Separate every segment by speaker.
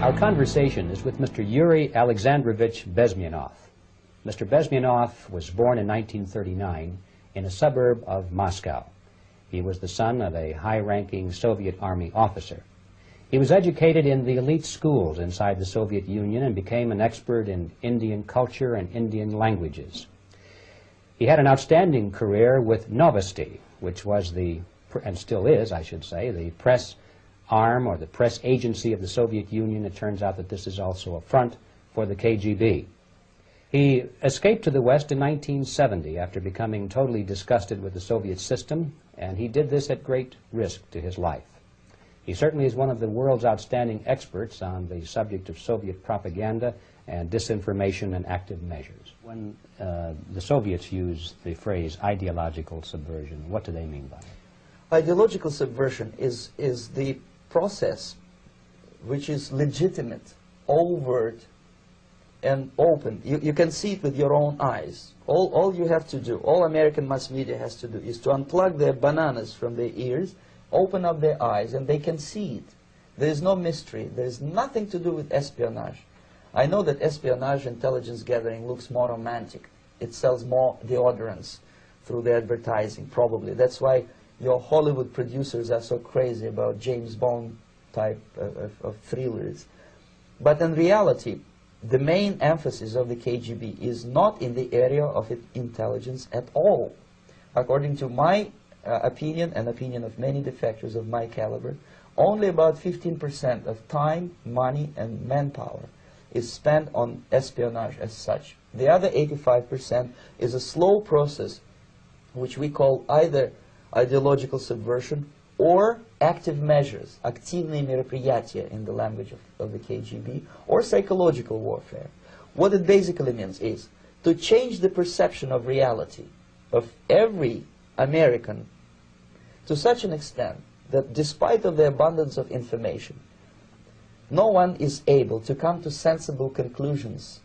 Speaker 1: Our conversation is with Mr. Yuri Alexandrovich Bezmenov. Mr. Bezmenov was born in 1939 in a suburb of Moscow. He was the son of a high-ranking Soviet Army officer. He was educated in the elite schools inside the Soviet Union and became an expert in Indian culture and Indian languages. He had an outstanding career with Novosti, which was the, and still is, I should say, the press arm or the press agency of the Soviet Union. It turns out that this is also a front for the KGB. He escaped to the West in 1970 after becoming totally disgusted with the Soviet system, and he did this at great risk to his life. He certainly is one of the world's outstanding experts on the subject of Soviet propaganda and disinformation and active measures. When the Soviets use the phrase ideological subversion, what do they mean by it?
Speaker 2: Ideological subversion is the process which is legitimate, overt, and open. You can see it with your own eyes. All you have to do, all American mass media has to do, is to unplug their bananas from their ears, open up their eyes, and they can see it. There is no mystery. There is nothing to do with espionage. I know that espionage intelligence gathering looks more romantic. It sells more deodorants through the advertising, probably. That's why your Hollywood producers are so crazy about James Bond type of thrillers. But in reality, the main emphasis of the KGB is not in the area of intelligence at all. According to my opinion and opinion of many defectors of my caliber, only about 15% of time, money, and manpower is spent on espionage as such. The other 85% is a slow process which we call either ideological subversion or active measures, активные мероприятия in the language of the KGB, or psychological warfare. What it basically means is to change the perception of reality of every American to such an extent that despite of the abundance of information, no one is able to come to sensible conclusions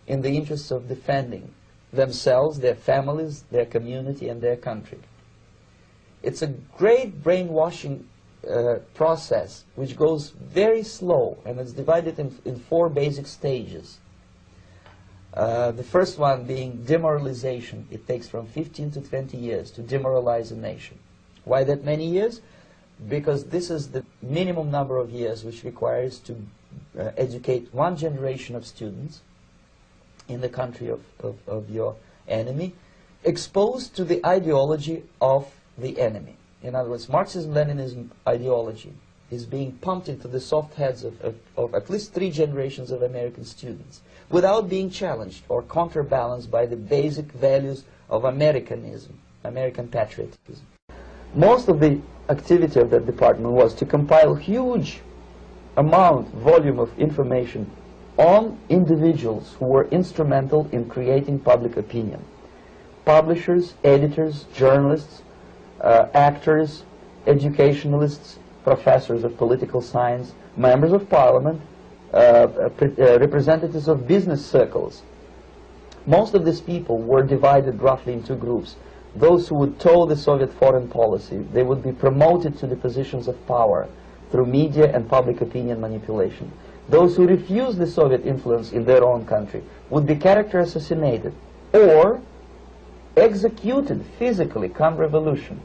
Speaker 2: in the interests of defending themselves, their families, their community, and their country. It's a great brainwashing process which goes very slow, and it's divided in 4 basic stages. The first one being demoralization. It takes from 15 to 20 years to demoralize a nation. Why that many years? Because this is the minimum number of years which requires to educate one generation of students in the country of your enemy, exposed to the ideology of the enemy. In other words, Marxism-Leninism ideology is being pumped into the soft heads of at least 3 generations of American students without being challenged or counterbalanced by the basic values of Americanism, American patriotism. Most of the activity of that department was to compile huge volume of information on individuals who were instrumental in creating public opinion. Publishers, editors, journalists, actors, educationalists, professors of political science, members of parliament, representatives of business circles. Most of these people were divided roughly into 2 groups. Those who would toe the Soviet foreign policy, they would be promoted to the positions of power through media and public opinion manipulation. Those who refused the Soviet influence in their own country would be character assassinated or executed physically come revolution.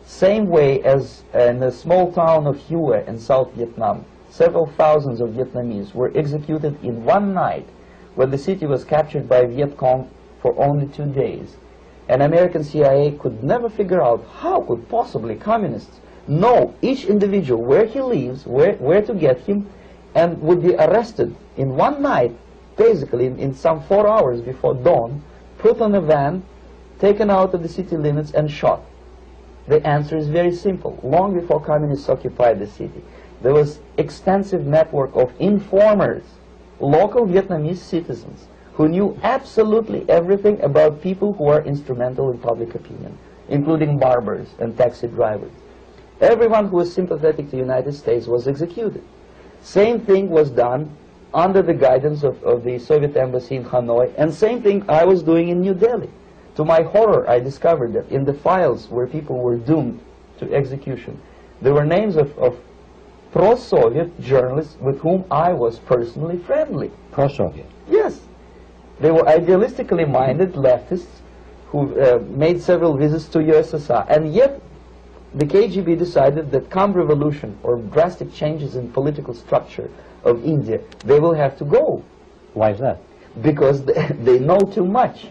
Speaker 2: Same way as in the small town of Hue in South Vietnam, several thousands of Vietnamese were executed in one night when the city was captured by Viet Cong for only 2 days. And American CIA could never figure out how could possibly communists know each individual, where he lives, where to get him, and would be arrested in one night, basically in some 4 hours before dawn, put on a van, taken out of the city limits, and shot. The answer is very simple. Long before communists occupied the city, there was extensive network of informers, local Vietnamese citizens, who knew absolutely everything about people who are instrumental in public opinion, including barbers and taxi drivers. Everyone who was sympathetic to the United States was executed. Same thing was done under the guidance of the Soviet embassy in Hanoi, and same thing I was doing in New Delhi. To my horror, I discovered that in the files where people were doomed to execution, there were names of pro-Soviet journalists with whom I was personally friendly.
Speaker 1: Pro-Soviet?
Speaker 2: Yes. They were idealistically minded leftists who made several visits to USSR, and yet the KGB decided that come revolution or drastic changes in political structure of India, they will have to go.
Speaker 1: Why is that?
Speaker 2: Because they know too much.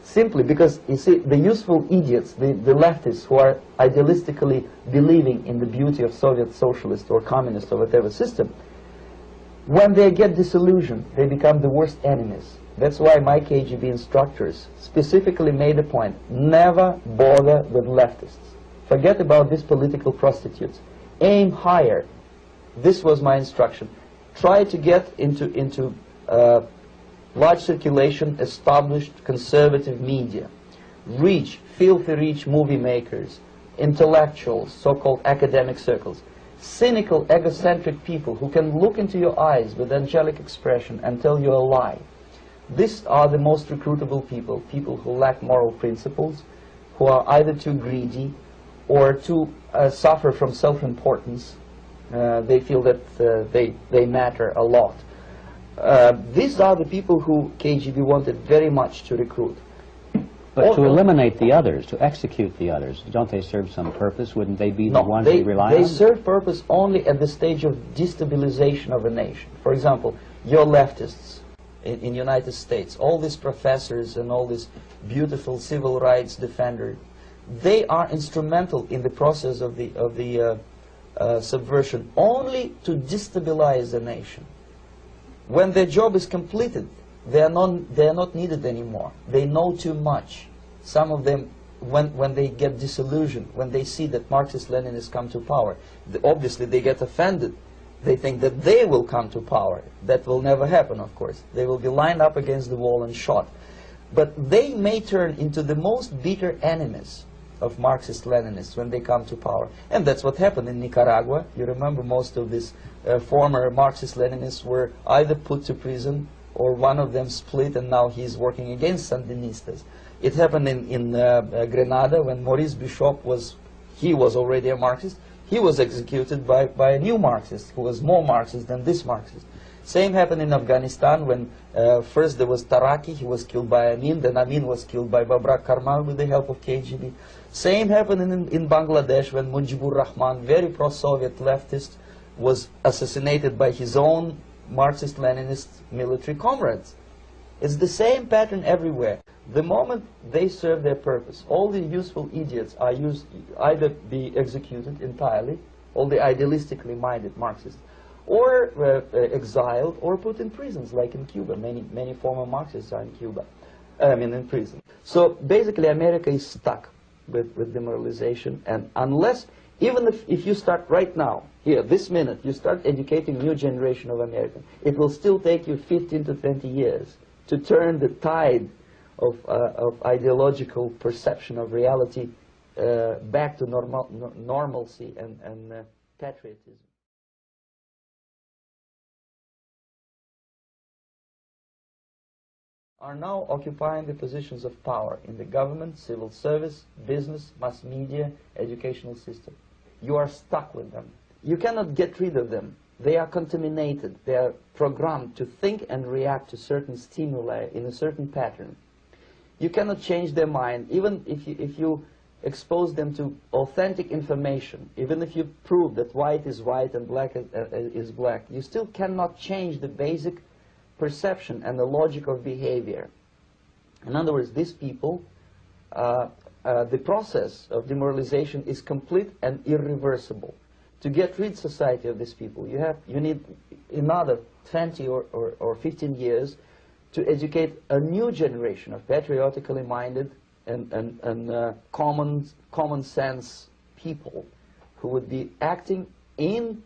Speaker 2: Simply because, you see, the useful idiots, the leftists who are idealistically believing in the beauty of Soviet socialist or communist or whatever system, when they get disillusioned, they become the worst enemies. That's why my KGB instructors specifically made a point, never bother with leftists. Forget about these political prostitutes. Aim higher. This was my instruction. Try to get into large circulation, established conservative media. Reach, filthy rich movie makers, intellectuals, so-called academic circles. Cynical, egocentric people who can look into your eyes with angelic expression and tell you a lie. These are the most recruitable people, people who lack moral principles, who are either too greedy or too suffer from self-importance. They feel that they matter a lot. These are the people who KGB wanted very much to recruit.
Speaker 1: But to eliminate the others, to execute the others, don't they serve some purpose? Wouldn't they be the ones we rely on?
Speaker 2: They serve purpose only at the stage of destabilization of a nation. For example, your leftists in United States, all these professors and all these beautiful civil rights defenders, they are instrumental in the process of the subversion only to destabilize the nation. When their job is completed, they are not needed anymore. They know too much. Some of them, when they get disillusioned, when they see that Marxist-Leninists come to power, obviously they get offended. They think that they will come to power. That will never happen, of course. They will be lined up against the wall and shot. But they may turn into the most bitter enemies of Marxist-Leninists when they come to power. And that's what happened in Nicaragua. You remember most of these former Marxist-Leninists were either put to prison or one of them split, and now he's working against Sandinistas. It happened in Grenada when Maurice Bishop was already a Marxist. He was executed by a new Marxist who was more Marxist than this Marxist. Same happened in Afghanistan when first there was Taraki, he was killed by Amin, then Amin was killed by Babrak Karmal with the help of KGB. Same happened in Bangladesh when Mujibur Rahman, very pro-Soviet leftist, was assassinated by his own Marxist-Leninist military comrades. It's the same pattern everywhere. The moment they serve their purpose, all the useful idiots are either be executed entirely, all the idealistically minded Marxists, or exiled or put in prisons, like in Cuba. Many former Marxists are in Cuba, in prison. So basically America is stuck with demoralization, and unless, even if you start right now, here, this minute, you start educating new generation of Americans, it will still take you 15 to 20 years to turn the tide of ideological perception of reality back to normalcy and patriotism. Are now occupying the positions of power in the government, civil service, business, mass media, educational system. You are stuck with them. You cannot get rid of them. They are contaminated. They are programmed to think and react to certain stimuli in a certain pattern. You cannot change their mind, even if you expose them to authentic information, even if you prove that white is white and black is black, you still cannot change the basic perception and the logic of behavior. In other words, these people, the process of demoralization is complete and irreversible. To get rid society of these people, you need another 20 or 15 years to educate a new generation of patriotically minded and common sense people who would be acting in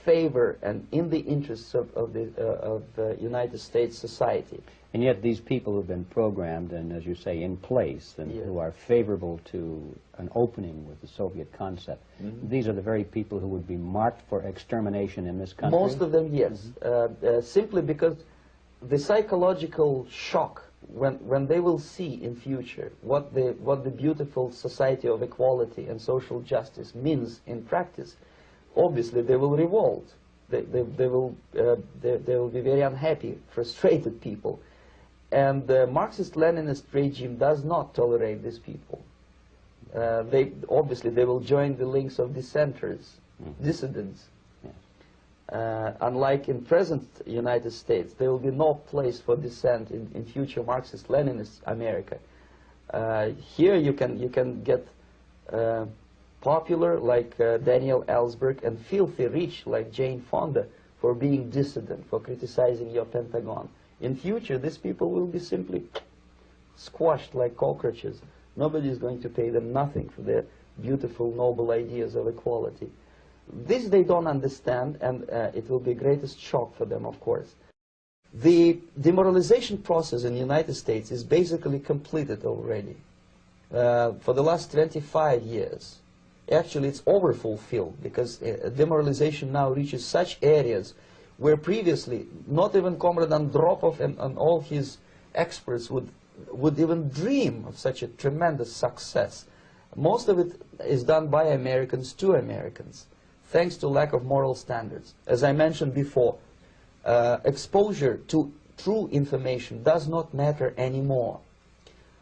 Speaker 2: favor and in the interests of the United States society.
Speaker 1: And yet these people who have been programmed and, as you say, in place, and who are favorable to an opening with the Soviet concept, these are the very people who would be marked for extermination in this country?
Speaker 2: Most of them, yes. Simply because the psychological shock when they will see in future what the beautiful society of equality and social justice means in practice, obviously they will revolt. They will be very unhappy, frustrated people. And the Marxist-Leninist regime does not tolerate these people. Obviously they will join the links of dissenters, dissidents. Unlike in present United States, there will be no place for dissent in future Marxist-Leninist America. Here you can get popular like Daniel Ellsberg and filthy rich like Jane Fonda for being dissident, for criticizing your Pentagon. In future, these people will be simply squashed like cockroaches. Nobody is going to pay them nothing for their beautiful, noble ideas of equality. This they don't understand, and it will be greatest shock for them, of course. The demoralization process in the United States is basically completed already. For the last 25 years. Actually, it's overfulfilled, because demoralization now reaches such areas where previously not even Comrade Andropov and all his experts would even dream of such a tremendous success. Most of it is done by Americans to Americans, thanks to lack of moral standards. As I mentioned before, exposure to true information does not matter anymore.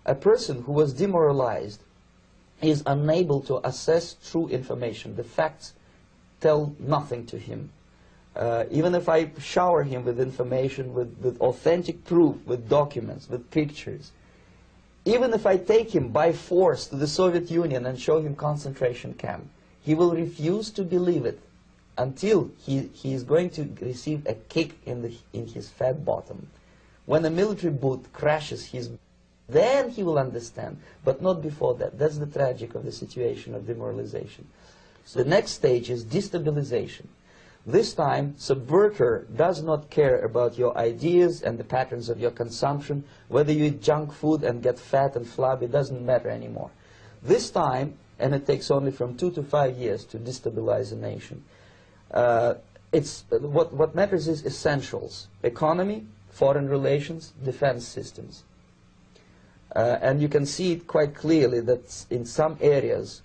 Speaker 2: A person who was demoralized is unable to assess true information. The facts tell nothing to him. Even if I shower him with information, with authentic proof, with documents, with pictures, even if I take him by force to the Soviet Union and show him concentration camp, he will refuse to believe it until he is going to receive a kick in his fat bottom. When a military boot crashes his, then he will understand, but not before that. That's the tragic of the situation of demoralization. So the next stage is destabilization. This time, subverter does not care about your ideas and the patterns of your consumption. Whether you eat junk food and get fat and flabby, doesn't matter anymore. This time, and it takes only from 2 to 5 years to destabilize a nation, what matters is essentials: economy, foreign relations, defense systems. And you can see it quite clearly that in some areas,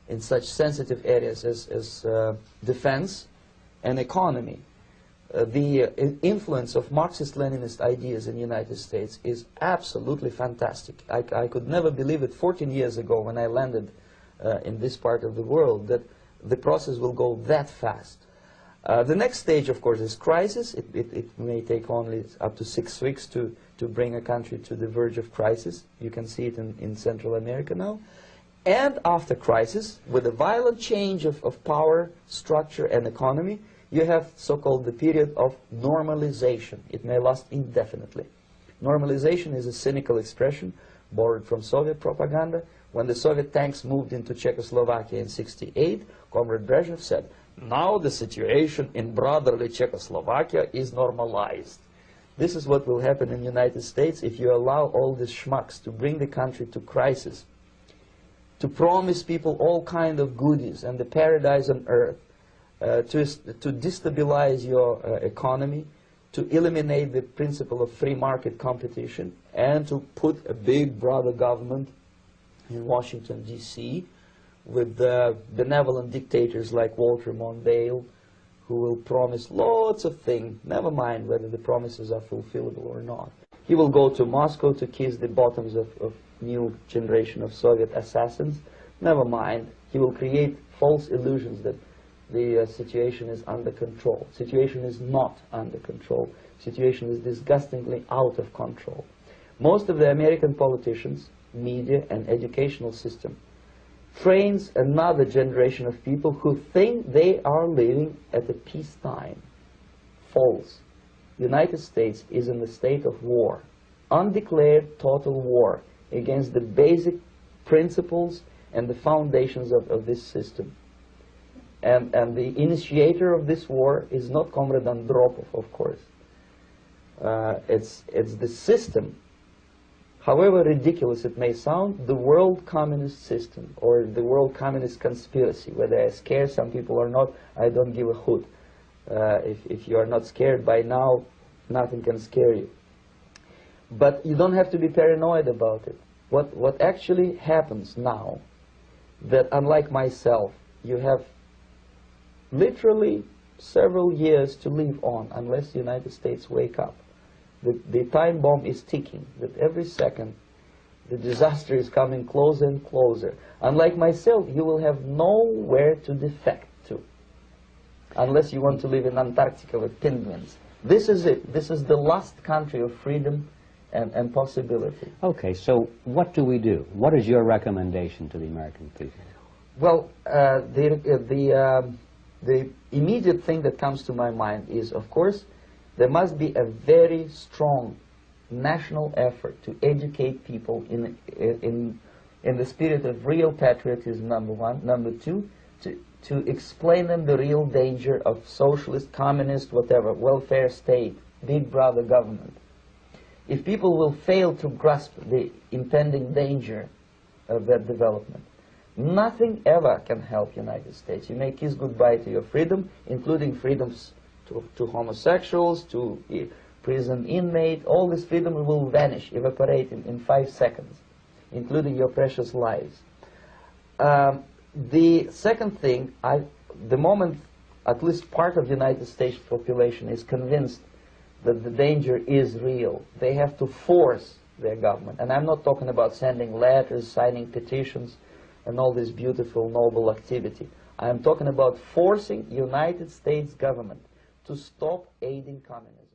Speaker 2: in such sensitive areas as defense and economy, the influence of Marxist-Leninist ideas in the United States is absolutely fantastic. I could never believe it 14 years ago when I landed in this part of the world that the process will go that fast. The next stage, of course, is crisis. It may take only up to 6 weeks to bring a country to the verge of crisis. You can see it in Central America now. And after crisis, with a violent change of power, structure, and economy, you have so-called the period of normalization. It may last indefinitely. Normalization is a cynical expression borrowed from Soviet propaganda. When the Soviet tanks moved into Czechoslovakia in '68, Comrade Brezhnev said, "Now the situation in brotherly Czechoslovakia is normalized." This is what will happen in the United States if you allow all these schmucks to bring the country to crisis, to promise people all kind of goodies and the paradise on earth, to destabilize your economy, to eliminate the principle of free market competition, and to put a big brother government in Washington, D.C., with benevolent dictators like Walter Mondale, who will promise lots of things, never mind whether the promises are fulfillable or not. He will go to Moscow to kiss the bottoms of new generation of Soviet assassins, never mind. He will create false illusions that the situation is under control. Situation is not under control. Situation is disgustingly out of control. Most of the American politicians, media, and educational system trains another generation of people who think they are living at a peacetime. False. The United States is in a state of war, undeclared total war against the basic principles and the foundations of this system. And the initiator of this war is not Comrade Andropov, of course. It's the system. However ridiculous it may sound, the world communist system, or the world communist conspiracy, whether I scare some people or not, I don't give a hoot. If you are not scared by now, nothing can scare you. But you don't have to be paranoid about it. What actually happens now, that unlike myself, you have literally several years to live on unless the United States wake up. The time bomb is ticking, that every second the disaster is coming closer and closer. Unlike myself, you will have nowhere to defect to, unless you want to live in Antarctica with penguins. This is it. This is the last country of freedom and possibility.
Speaker 1: Okay, so what do we do? What is your recommendation to the American people?
Speaker 2: Well, the immediate thing that comes to my mind is, of course, there must be a very strong national effort to educate people in the spirit of real patriotism, number one. Number two, to explain them the real danger of socialist, communist, whatever, welfare state, big brother government. If people will fail to grasp the impending danger of that development, nothing ever can help United States. You may kiss goodbye to your freedom, including freedoms to homosexuals, to prison inmate. All this freedom will vanish, evaporate in 5 seconds, including your precious lives. The second thing, the moment at least part of the United States population is convinced that the danger is real, they have to force their government. And I'm not talking about sending letters, signing petitions, and all this beautiful, noble activity. I'm talking about forcing United States government to stop aiding communism.